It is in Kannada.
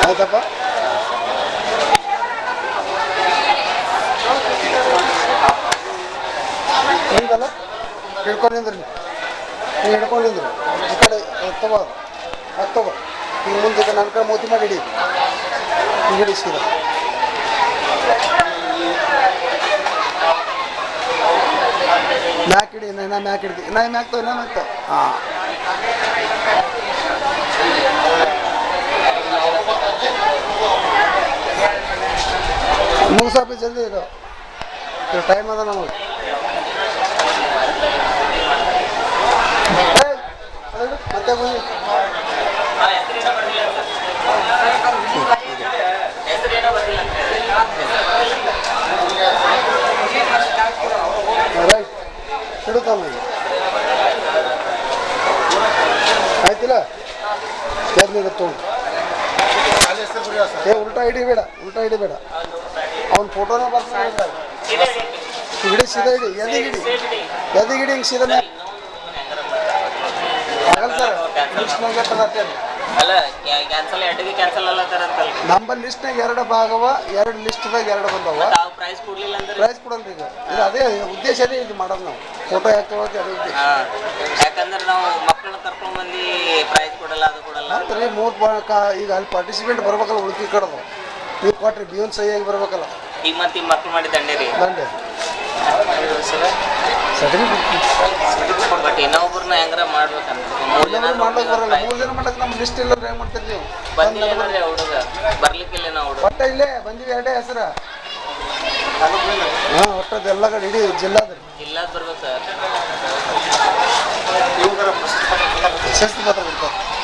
ಆಯ್ತಪ್ಪ. ಹಿಂಗಲ್ಲ ಹಿಡ್ಕೊಂಡಿದ್ರಿ ನೀವು ಹಿಡ್ಕೊಂಡಿದ್ರಿ ಈ ಕಡೆ ತಗೋ ಅದು ತಗೋ ಈಗ ಮುಂದೆ ನನ್ನ ಕಡೆ ಮೋತಿ ಮಾಡಿ ಹಿಡಿ ಹಿಡಿಸಿದ ಮ್ಯಾಕ್ ಹಿಡಿ ನಾ ಮ್ಯಾಕ್ ಹಿಡ್ತಿ ನಾ ಮ್ಯಾಕ್ತಾವ ನಾ ಮ್ಯಾಕ್ತಾವ ಹಾಂ ಮುಗಿಸಪ್ಪ ಜಲ್ದಿ ಇದು ಟೈಮ್ ಅದ ನಮಗೆ. ಮತ್ತೆ ಬನ್ನಿ ರೈಟ್ ಹಿಡುತ್ತಮ್ಮ ಆಯ್ತಿಲ್ಲ ಎದ್ನಿಗೆ ತೊಗೊಂಡು ಉಲ್ಟಾ ಹಿಡಿಬೇಡ ಅವ್ನ ಫೋಟೋನೇ ಬರ್ತಾರೆ ಹಿಡಿ ಸೀದಾ ಹಿಡಿ ಎದಿಗೆ ಹಿಡಿ ಹಿಂಗೆ ಸೀದಾ ಆಗಲ್ಲ ಸರ್ ನಂಬಲ್ಲಿ ಲಿಸ್ಟ್ನಾಗ 2 ಭಾಗವ 2 ಲಿಸ್ಟ್ದಾಗ 2 ಬಂದವ ಪ್ರೈಸ್ ಕೊಡಲ್ರಿ ಈಗ ಇದು ಅದೇ ಉದ್ದೇಶನೇ ಇದು ಮಾಡೋದು ನಾವು ಫೋಟೋ ಹಾಕ್ತೇವೆ ಅದೇ ಉದ್ದೇಶ ಯಾಕಂದ್ರೆ ನಾವು ಮಕ್ಕಳನ್ನ ಕರ್ಕೊಂಡು ಬಂದು ಪ್ರೈಸ್ ಕೊಡಲ್ಲ ಅದು ಕೊಡಲ್ಲ ಅಂದ್ರೆ 3 ಈಗ ಅಲ್ಲಿ ಪಾರ್ಟಿಸಿಪೇಟ್ ಬರ್ಬೇಕಲ್ಲ ಉಳ್ಕಿ ಕಡದು ನೀವು ಕೊಟ್ರಿ ಬಿಯೋನ್ ಸಹಿಯಾಗಿ ಬರ್ಬೇಕಲ್ಲ ಈಗ ಮತ್ತೆ ಈ ಮಕ್ಳು ಮಾಡಿ ದಂಡೆ ಬಟ್ ಇನ್ನೊಬ್ರನ್ನ ಹೆಂಗಾರ ಮಾಡ್ಬೇಕಂತ 3 ಜನ ಮಾಡ್ಲಿಕ್ಕೆ ಬರಲ್ಲ 3 ಜನ ಮಾಡಕ್ಕೆ ನಮ್ಮ ಲಿಸ್ಟ್ ಇಲ್ಲ ಹೆಂಗ್ ಮಾಡ್ತೀರಿ ನೀವು ಬಂದಿಲ್ಲ ಹುಡುಗ ಬರ್ಲಿಕ್ಕಿಲ್ಲ ನಾವು ಹುಡುಗ ಒಟ್ಟ ಇಲ್ಲೇ ಬಂದಿವಿ 2 ಹೆಸರು ಹಾಂ ಒಟ್ಟದ ಎಲ್ಲ ಕಡೆ ಇಡೀ ಜಿಲ್ಲಾದ ಬರ್ಬೇಕು ಸರ್ ಶಿಸ್ತು ಪತ್ರ ಕೊಡ್ತಾರೆ